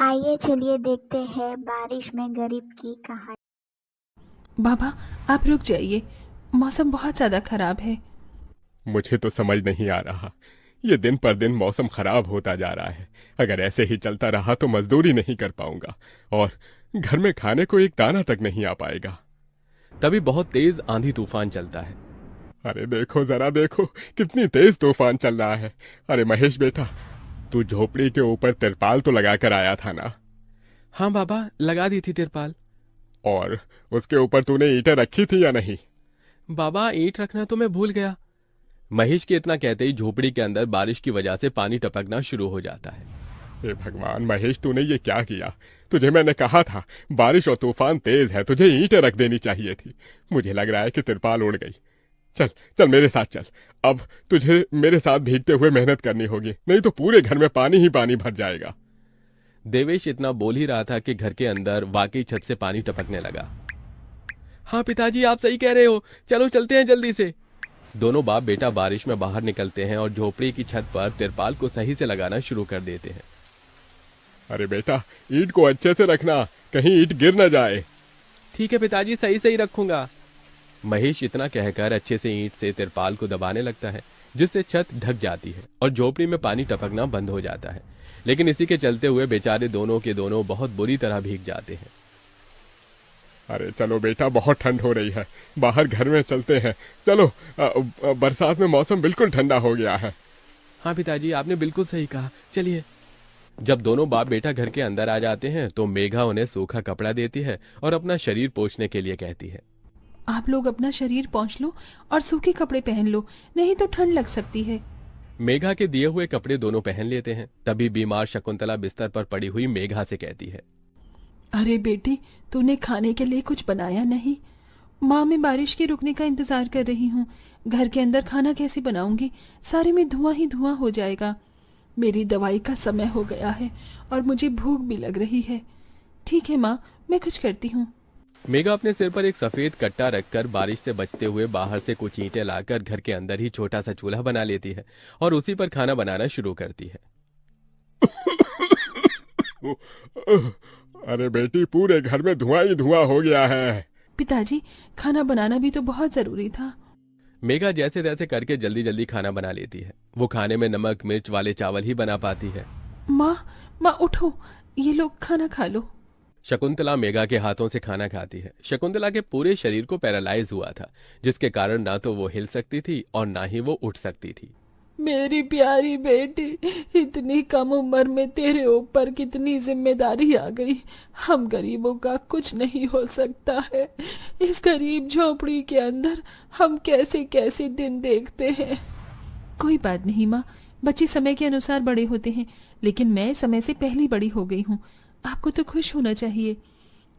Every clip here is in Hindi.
आइए चलिए देखते हैं बारिश में गरीब की कहानी। बाबा, आप रुक जाइए। मौसम बहुत ज़्यादा खराब है। मुझे तो समझ नहीं आ रहा। ये दिन पर दिन मौसम खराब होता जा रहा है। अगर ऐसे ही चलता रहा तो मजदूरी नहीं कर पाऊंगा और घर में खाने को एक दाना तक नहीं आ पाएगा। तभी बहुत तेज आंधी तूफान चलता है। अरे देखो जरा देखो, कितनी तेज तूफान चल रहा है। अरे महेश बेटा, तू झोपड़ी के ऊपर तिरपाल तो लगा कर आया था ना? हाँ बाबा, लगा दी थी तिरपाल। और उसके ऊपर तूने ईंटें रखी थी या नहीं? बाबा, ईंट रखना तो मैं भूल गया। महेश के इतना कहते ही झोपड़ी के अंदर बारिश की वजह से पानी टपकना शुरू हो जाता है। हे भगवान महेश, तूने ये क्या किया? तुझे मैंने कहा था बारिश और तूफान तेज है, तुझे ईंटें रख देनी चाहिए थी। मुझे लग रहा है कि तिरपाल उड़ गई। चल चल मेरे साथ चल। अब तुझे मेरे साथ भीगते हुए मेहनत करनी होगी, नहीं तो पूरे घर में पानी ही पानी भर जाएगा। देवेश इतना बोल ही रहा था कि घर के अंदर वाकई छत से पानी टपकने लगा। हाँ पिताजी, आप सही कह रहे हो, चलो चलते हैं जल्दी से। दोनों बाप बेटा बारिश में बाहर निकलते हैं और झोपड़ी की छत पर तिरपाल को सही से लगाना शुरू कर देते हैं। अरे बेटा, ईंट को अच्छे से रखना, कहीं ईंट गिर न जाए। ठीक है पिताजी, सही सही रखूंगा। महेश इतना कहकर अच्छे से ईंट से तिरपाल को दबाने लगता है, जिससे छत ढक जाती है और झोपड़ी में पानी टपकना बंद हो जाता है। लेकिन इसी के चलते हुए बेचारे दोनों के दोनों बहुत बुरी तरह भीग जाते हैं। अरे चलो बेटा, बहुत ठंड हो रही है, बाहर घर में चलते हैं। चलो, बरसात में मौसम बिल्कुल ठंडा हो गया है। हाँ पिताजी, आपने बिल्कुल सही कहा, चलिए। जब दोनों बाप बेटा घर के अंदर आ जाते हैं तो मेघा उन्हें सूखा कपड़ा देती है और अपना शरीर पोंछने के लिए कहती है। आप लोग अपना शरीर पोंछ लो और सूखे कपड़े पहन लो, नहीं तो ठंड लग सकती है। मेघा के दिए हुए कपड़े दोनों पहन लेते हैं। तभी बीमार शकुंतला बिस्तर पर पड़ी हुई मेघा से कहती है। अरे बेटी, तूने खाने के लिए कुछ बनाया नहीं? माँ, मैं बारिश के रुकने का इंतजार कर रही हूँ। घर के अंदर खाना कैसे बनाऊंगी? सारे में धुआं ही धुआं हो जाएगा। मेरी दवाई का समय हो गया है और मुझे भूख भी लग रही है। ठीक है माँ, मैं कुछ करती हूँ। मेघा अपने सिर पर एक सफेद कट्टा रखकर बारिश से बचते हुए बाहर से कुछ ईंटें लाकर घर के अंदर ही छोटा सा चूल्हा बना लेती है और उसी पर खाना बनाना शुरू करती है। अरे बेटी, पूरे घर में धुआं ही धुआं हो गया है। पिताजी, खाना बनाना भी तो बहुत जरूरी था। मेघा जैसे तैसे करके जल्दी जल्दी खाना बना लेती है। वो खाने में नमक मिर्च वाले चावल ही बना पाती है। माँ, माँ उठो, ये लोग खाना खा लो। शकुंतला मेघा के हाथों से खाना खाती है। शकुंतला के पूरे शरीर को पैरालाइज हुआ था, जिसके कारण ना तो वो हिल सकती थी और ना ही वो उठ सकती थी। मेरी प्यारी बेटी, इतनी कम उम्र में तेरे ऊपर कितनी जिम्मेदारी आ गई। हम गरीबों का कुछ नहीं हो सकता है। इस गरीब झोपड़ी के अंदर हम कैसे कैसे दिन देखते हैं। कोई बात नहीं माँ, बच्चे समय के अनुसार बड़े होते हैं, लेकिन मैं समय से पहले बड़ी हो गई हूँ। आपको तो खुश होना चाहिए।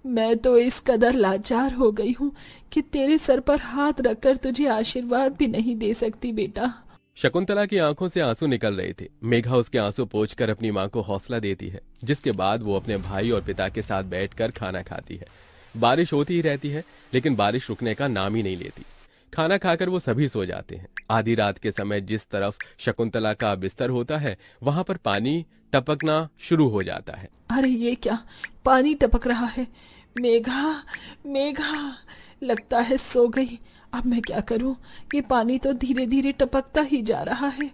मैं तो इस कदर लाचार हो गई हूँ कि तेरे सर पर हाथ रखकर तुझे आशीर्वाद भी नहीं दे सकती बेटा। शकुंतला की आंखों से आंसू निकल रहे थे। मेघा उसके आंसू पोंछकर अपनी मां को हौसला देती है, जिसके बाद वो अपने भाई और पिता के साथ बैठकर खाना खाती है। बारिश होती ही रहती है, लेकिन बारिश रुकने का नाम ही नहीं लेती। खाना खाकर वो सभी सो जाते हैं। आधी रात के समय जिस तरफ शकुंतला का बिस्तर होता है, वहां पर पानी टपकना शुरू हो जाता है। अरे ये क्या, पानी टपक रहा है। मेघा, मेघा, लगता है सो गई। अब मैं क्या करूं? ये पानी तो धीरे धीरे टपकता ही जा रहा है।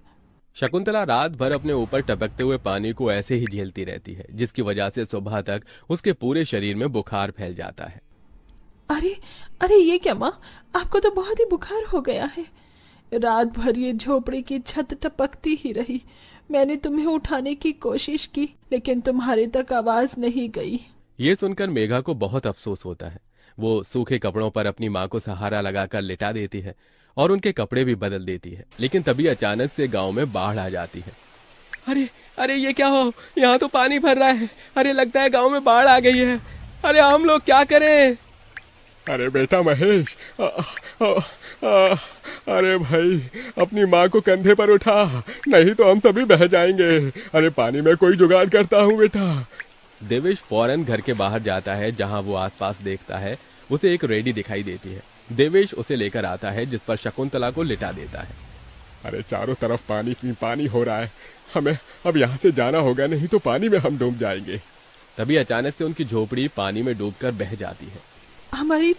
शकुंतला रात भर अपने ऊपर टपकते हुए पानी को ऐसे ही झेलती रहती है, जिसकी वजह से सुबह तक उसके पूरे शरीर में बुखार फैल जाता है। अरे, अरे ये क्या माँ, आपको तो बहुत ही बुखार हो गया है। रात भर ये झोपड़ी की छत टपकती ही रही। मैंने तुम्हें उठाने की कोशिश की, लेकिन तुम्हारे तक आवाज नहीं गई। ये सुनकर मेघा को बहुत अफसोस होता है। वो सूखे कपड़ों पर अपनी मां को सहारा लगाकर लिटा देती है और उनके कपड़े भी बदल देती है। लेकिन तभी अचानक से गांव में बाढ़ आ जाती है। अरे अरे ये क्या हो, यहाँ तो पानी भर रहा है। अरे लगता है गांव में बाढ़ आ गई है। अरे हम लोग क्या करें? अरे बेटा महेश, अरे भाई, अपनी माँ को कंधे पर उठा, नहीं तो हम सभी बह जाएंगे। अरे पानी में कोई जुगाड़ करता हूँ बेटा। देवेश फौरन घर के बाहर जाता है। जहां वो आसपास देखता है, उसे एक रेडी दिखाई देती है। देवेश उसे लेकर आता है, जिस पर शकुंतला को लिटा देता है। अरे चारों तरफ पानी ही पानी हो रहा है, हमें अब यहाँ से जाना होगा, नहीं तो पानी में हम डूब जाएंगे। तभी अचानक से उनकी झोपड़ी पानी में डूबकर बह जाती है। हमारी